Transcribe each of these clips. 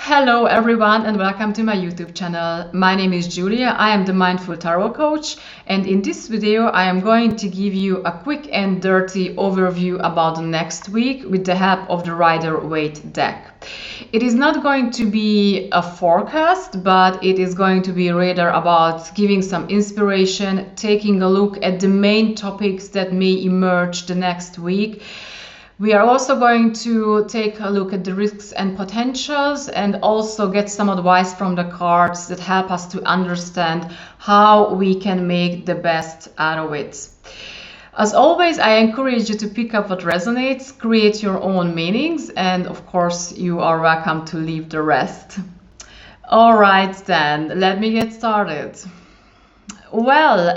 Hello everyone and welcome to my YouTube channel. My name is Julia, I am the Mindful Tarot Coach, and in this video I am going to give you a quick and dirty overview about the next week with the help of the Rider-Waite deck. It is not going to be a forecast, but it is going to be rather about giving some inspiration, taking a look at the main topics that may emerge the next week. We are also going to take a look at the risks and potentials and also get some advice from the cards that help us to understand how we can make the best out of it. As always, I encourage you to pick up what resonates, create your own meanings, and of course, you are welcome to leave the rest. All right, then, let me get started. Well,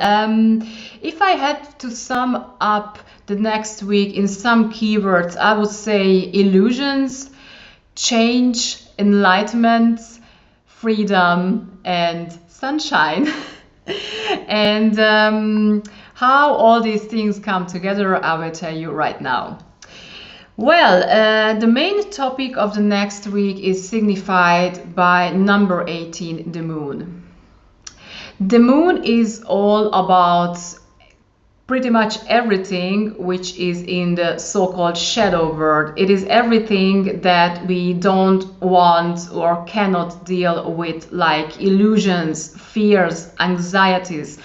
if I had to sum up the next week in some keywords, I would say illusions, change, enlightenment, freedom, and sunshine. And how all these things come together, I will tell you right now. Well, the main topic of the next week is signified by number 18, the moon. The moon is all about pretty much everything which is in the so-called shadow world. It is everything that we don't want or cannot deal with, like illusions, fears, anxieties,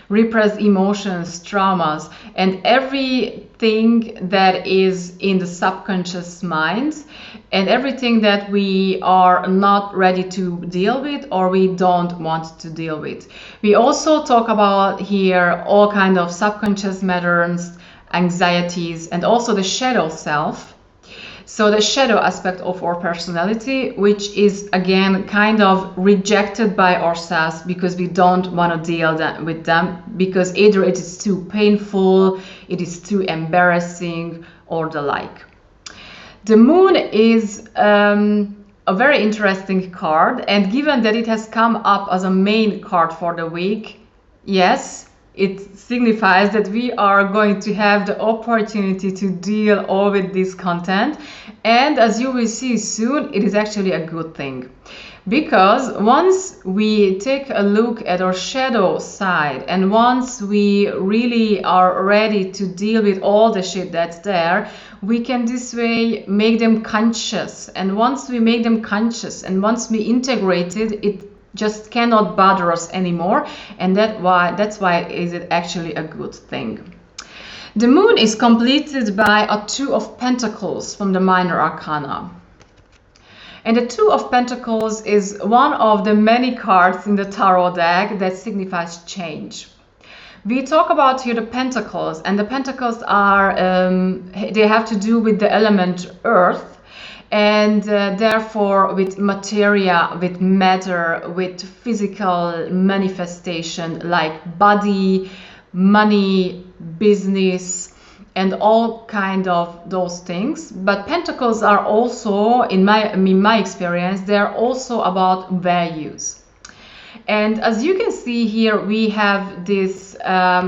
repressed emotions, traumas, and everything that is in the subconscious mind, and everything that we are not ready to deal with or we don't want to deal with. We also talk about here all kind of subconscious matters, anxieties, and also the shadow self. So the shadow aspect of our personality, which is again kind of rejected by ourselves because we don't want to deal with them, because either it is too painful, it is too embarrassing, or the like. The moon is a very interesting card, and given that it has come up as a main card for the week, yes, it signifies that we are going to have the opportunity to deal all with this content, and as you will see soon, it is actually a good thing. Because once we take a look at our shadow side, and once we really are ready to deal with all the shit that's there, we can this way make them conscious. And once we make them conscious and once we integrate it, it just cannot bother us anymore, and that's why is it actually a good thing. The moon is completed by a Two of Pentacles from the Minor Arcana. And the Two of Pentacles is one of the many cards in the tarot deck that signifies change. We talk about here the pentacles, and the pentacles are, they have to do with the element earth, and therefore with materia, with matter, with physical manifestation like body, money, business, and all kind of those things. But pentacles are also, in my experience, they're also about values. And as you can see here, we have this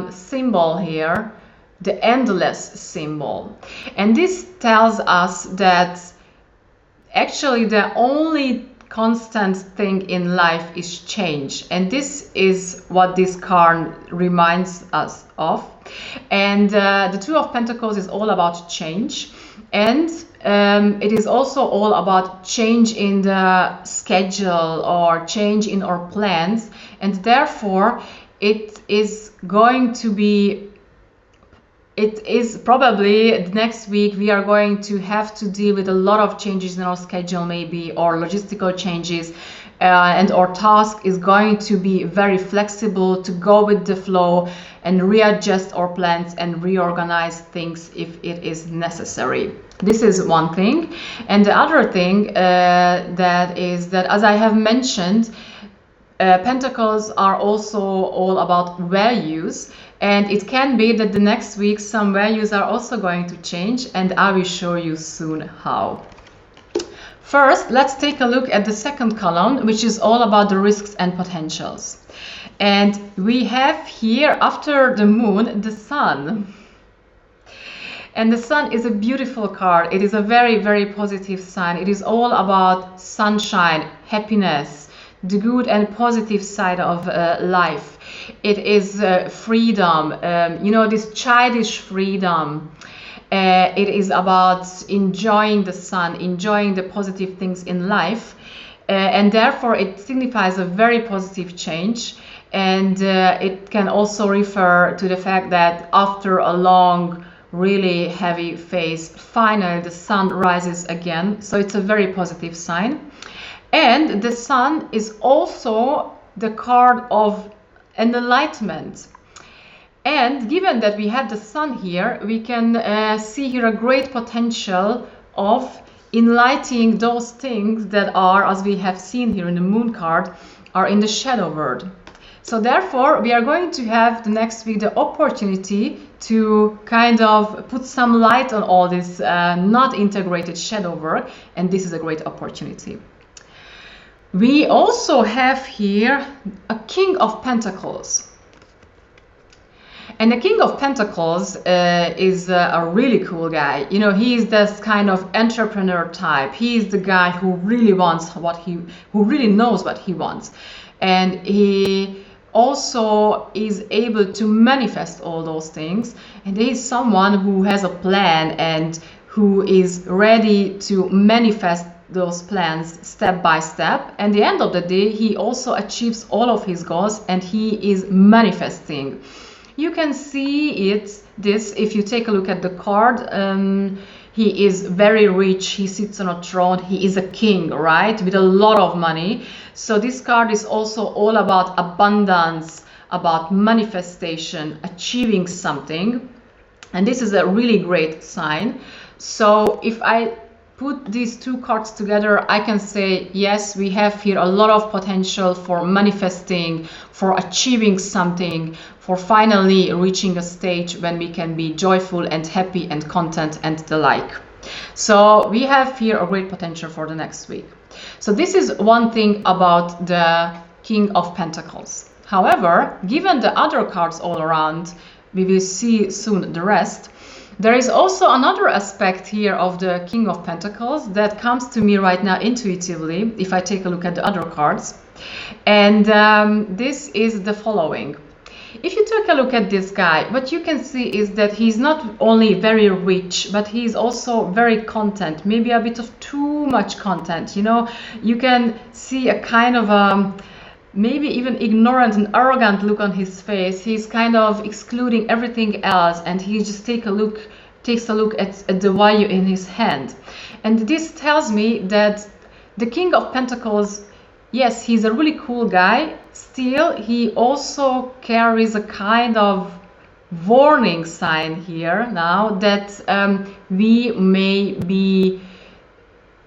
symbol here, the endless symbol. And this tells us that actually the only constant thing in life is change, and this is what this card reminds us of. And the Two of Pentacles is all about change, and it is also all about change in the schedule or change in our plans, and therefore it is probably next week we are going to have to deal with a lot of changes in our schedule, maybe, or logistical changes, and our task is going to be very flexible to go with the flow and readjust our plans and reorganize things if it is necessary. This is one thing. And the other thing that is that, as I have mentioned, pentacles are also all about values, and it can be that the next week some values are also going to change, and I will show you soon how. First, let's take a look at the second column, which is all about the risks and potentials. And we have here, after the moon, the sun. And the sun is a beautiful card. It is a very, very positive sign. It is all about sunshine, happiness, the good and positive side of life. It is freedom, this childish freedom. It is about enjoying the sun, enjoying the positive things in life. And therefore it signifies a very positive change. And it can also refer to the fact that after a long, really heavy phase, finally the sun rises again. So it's a very positive sign. And the sun is also the card of enlightenment. And given that we have the sun here, we can see here a great potential of enlightening those things that are, as we have seen here in the moon card, are in the shadow world. So therefore, we are going to have the next week the opportunity to kind of put some light on all this not integrated shadow work, and this is a great opportunity. We also have here a King of Pentacles. And the King of Pentacles is a really cool guy. You know, he is this kind of entrepreneur type. He is the guy who really wants who really knows what he wants. And he also is able to manifest all those things. And he is someone who has a plan and who is ready to manifest those plans step by step. And at the end of the day, he also achieves all of his goals and he is manifesting. You can see this if you take a look at the card. He is very rich, he sits on a throne, he is a king, right, with a lot of money. So this card is also all about abundance, about manifestation, achieving something. And this is a really great sign. So if I put these two cards together, I can say, yes, we have here a lot of potential for manifesting, for achieving something, for finally reaching a stage when we can be joyful and happy and content and the like. So we have here a great potential for the next week. So this is one thing about the King of Pentacles. However, given the other cards all around, we will see soon the rest. There is also another aspect here of the King of Pentacles that comes to me right now intuitively if I take a look at the other cards. And this is the following. If you take a look at this guy, what you can see is that he's not only very rich, but he's also very content, maybe a bit of too much content. You know, you can see a kind of maybe even ignorant and arrogant look on his face. He's kind of excluding everything else, and he just takes a look at the value in his hand. And this tells me that the King of Pentacles, yes, he's a really cool guy. Still, he also carries a kind of warning sign here now that we may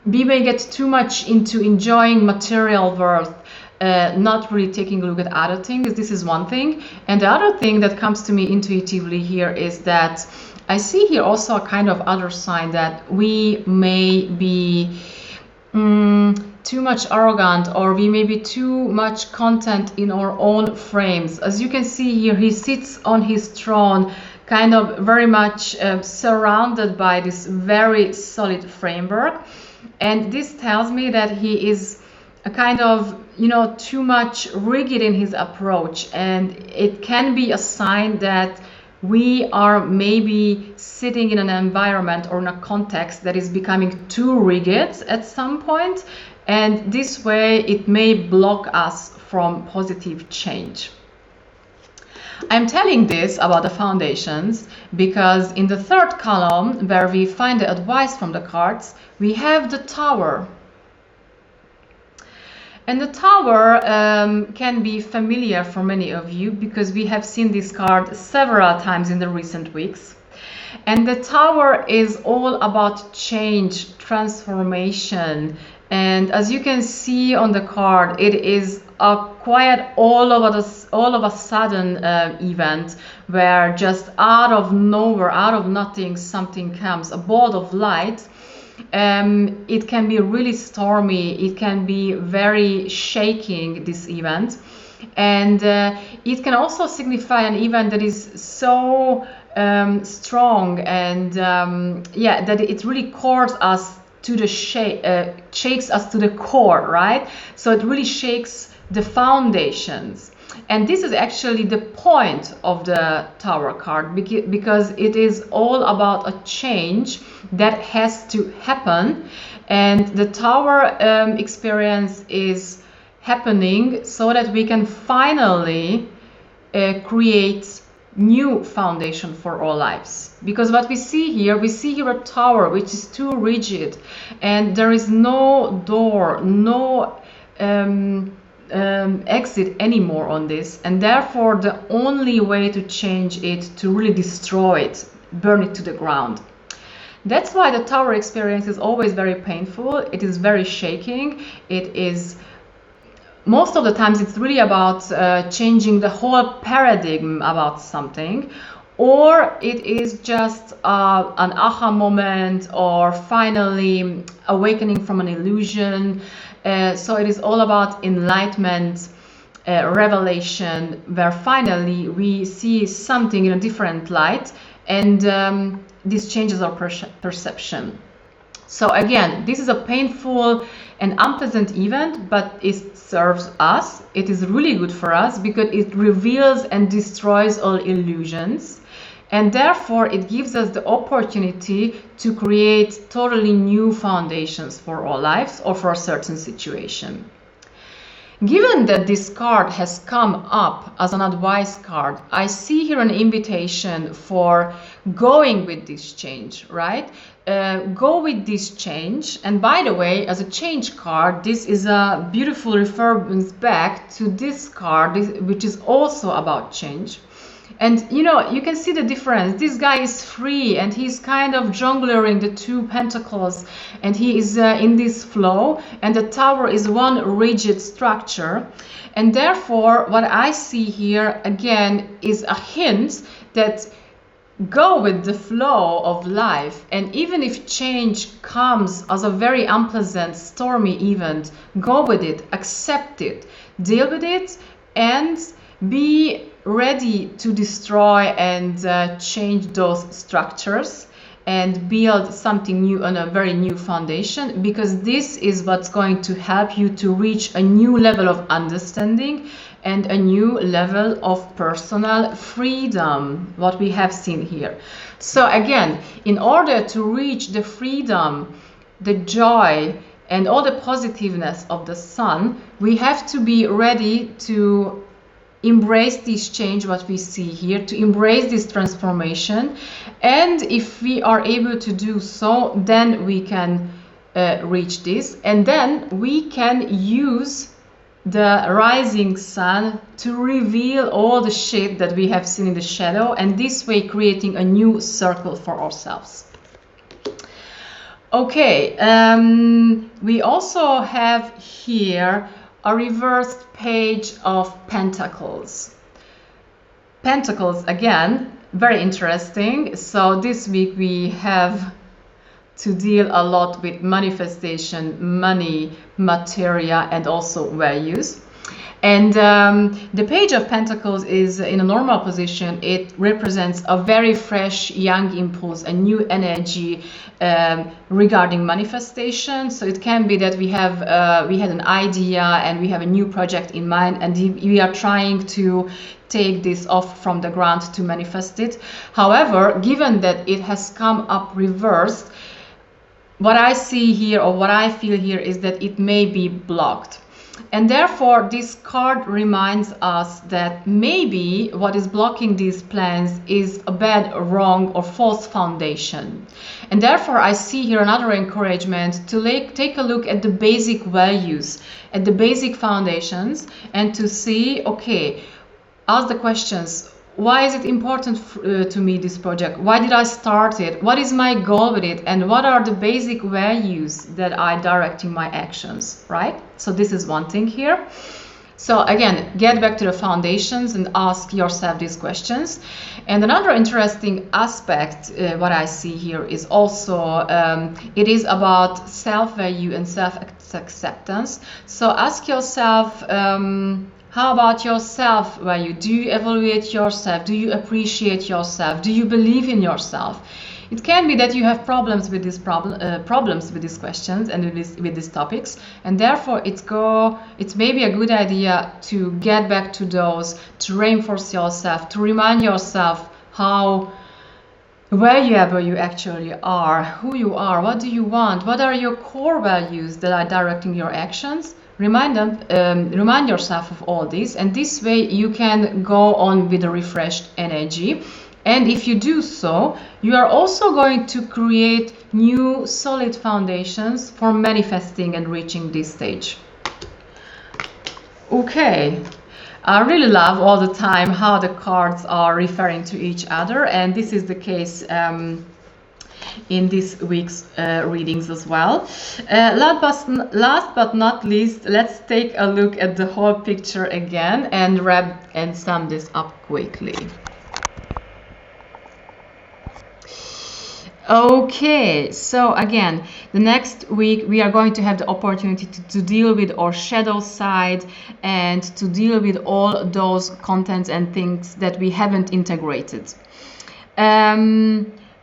get too much into enjoying material worth. Not really taking a look at other things. This is one thing. And the other thing that comes to me intuitively here is that I see here also a kind of other sign that we may be too much arrogant, or we may be too much content in our own frames. As you can see here, he sits on his throne, kind of very much surrounded by this very solid framework. And this tells me that he is a kind of, too much rigid in his approach, and it can be a sign that we are maybe sitting in an environment or in a context that is becoming too rigid at some point, and this way it may block us from positive change. I'm telling this about the foundations because in the third column, where we find the advice from the cards, we have the Tower. And the Tower can be familiar for many of you because we have seen this card several times in the recent weeks. And the Tower is all about change, transformation. And as you can see on the card, it is a quiet all of a sudden event where just out of nowhere, out of nothing, something comes, a bolt of light. It can be really stormy, it can be very shaking, this event, and it can also signify an event that is so strong, and yeah, that it really cores us to the shakes us to the core, right? So it really shakes the foundations. And this is actually the point of the Tower card, because it is all about a change that has to happen. And the Tower experience is happening so that we can finally create new foundation for our lives. Because what we see here a tower which is too rigid, and there is no door, no exit anymore on this, and therefore the only way to change it, to really destroy it, burn it to the ground. That's why the Tower experience is always very painful. It is very shaking. It is, most of the times, it's really about changing the whole paradigm about something, or it is just an aha moment, or finally awakening from an illusion. So it is all about enlightenment, revelation, where finally we see something in a different light, and this changes our perception. So again, this is a painful and unpleasant event, but it serves us. It is really good for us because it reveals and destroys all illusions. And therefore, it gives us the opportunity to create totally new foundations for our lives or for a certain situation. Given that this card has come up as an advice card, I see here an invitation for going with this change, right? Go with this change. And by the way, as a change card, this is a beautiful reference back to this card, which is also about change. And you know, you can see the difference. This guy is free, and he's kind of jonglering the two pentacles, and he is in this flow, and the Tower is one rigid structure. And therefore, what I see here again is a hint that go with the flow of life, and even if change comes as a very unpleasant, stormy event, go with it, accept it, deal with it, and be ready to destroy and change those structures and build something new on a very new foundation, because this is what's going to help you to reach a new level of understanding and a new level of personal freedom, what we have seen here. So again, in order to reach the freedom, the joy, and all the positiveness of the Sun, we have to be ready to embrace this change, what we see here, to embrace this transformation. And if we are able to do so, then we can reach this, and then we can use the rising sun to reveal all the shit that we have seen in the shadow, and this way creating a new circle for ourselves. Okay, we also have here a reversed page of Pentacles. Pentacles, again, very interesting. So this week we have to deal a lot with manifestation, money, materia, and also values. And the Page of Pentacles is in a normal position. It represents a very fresh, young impulse, a new energy regarding manifestation. So it can be that we had an idea and we have a new project in mind, and we are trying to take this off from the ground to manifest it. However, given that it has come up reversed, what I see here, or what I feel here, is that it may be blocked. And therefore, this card reminds us that maybe what is blocking these plans is a bad, wrong, or false foundation. And therefore, I see here another encouragement to take a look at the basic values, at the basic foundations, and to see, okay, ask the questions. Why is it important to me, this project? Why did I start it? What is my goal with it? And what are the basic values that I directing my actions, right? So this is one thing here. So again, get back to the foundations and ask yourself these questions. And another interesting aspect, what I see here, is also, it is about self-value and self-acceptance. So ask yourself, How about your self-value? Do you evaluate yourself? Do you appreciate yourself? Do you believe in yourself? It can be that you have problems with problems with these questions and with these topics, and therefore it's maybe a good idea to get back to those, to reinforce yourself, to remind yourself how valuable you actually are, who you are, what do you want, what are your core values that are directing your actions. Remind yourself of all this, and this way you can go on with a refreshed energy. And if you do so, you are also going to create new solid foundations for manifesting and reaching this stage. Okay, I really love all the time how the cards are referring to each other, and this is the case in this week's readings as well. Last but not least, let's take a look at the whole picture again and wrap and sum this up quickly. Okay, so again, the next week we are going to have the opportunity to deal with our shadow side and to deal with all those contents and things that we haven't integrated.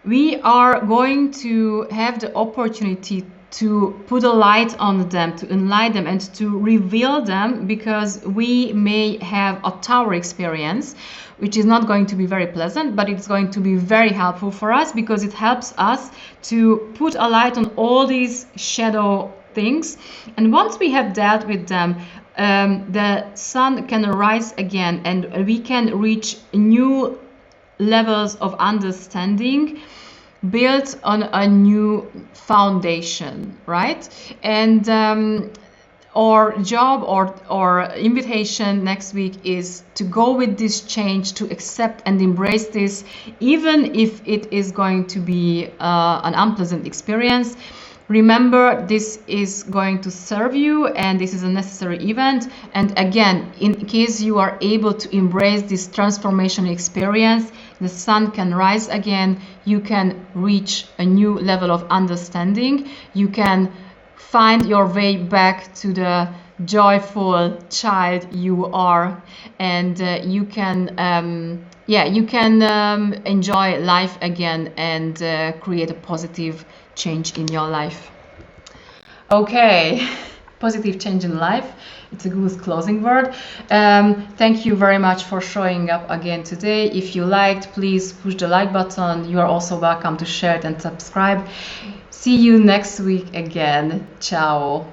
We are going to have the opportunity to put a light on them, to enlighten them, and to reveal them, because we may have a tower experience, which is not going to be very pleasant, but it's going to be very helpful for us, because it helps us to put a light on all these shadow things. And once we have dealt with them, the sun can rise again, and we can reach new levels of understanding built on a new foundation, right? And our job or invitation next week is to go with this change, to accept and embrace this, even if it is going to be an unpleasant experience. Remember, this is going to serve you, and this is a necessary event. And again, in case you are able to embrace this transformation experience, the sun can rise again, you can reach a new level of understanding, you can find your way back to the joyful child you are, and you can enjoy life again and create a positive change in your life. Okay, positive change in life. It's a good closing word. Thank you very much for showing up again today. If you liked, please push the like button. You are also welcome to share it and subscribe. See you next week again. Ciao.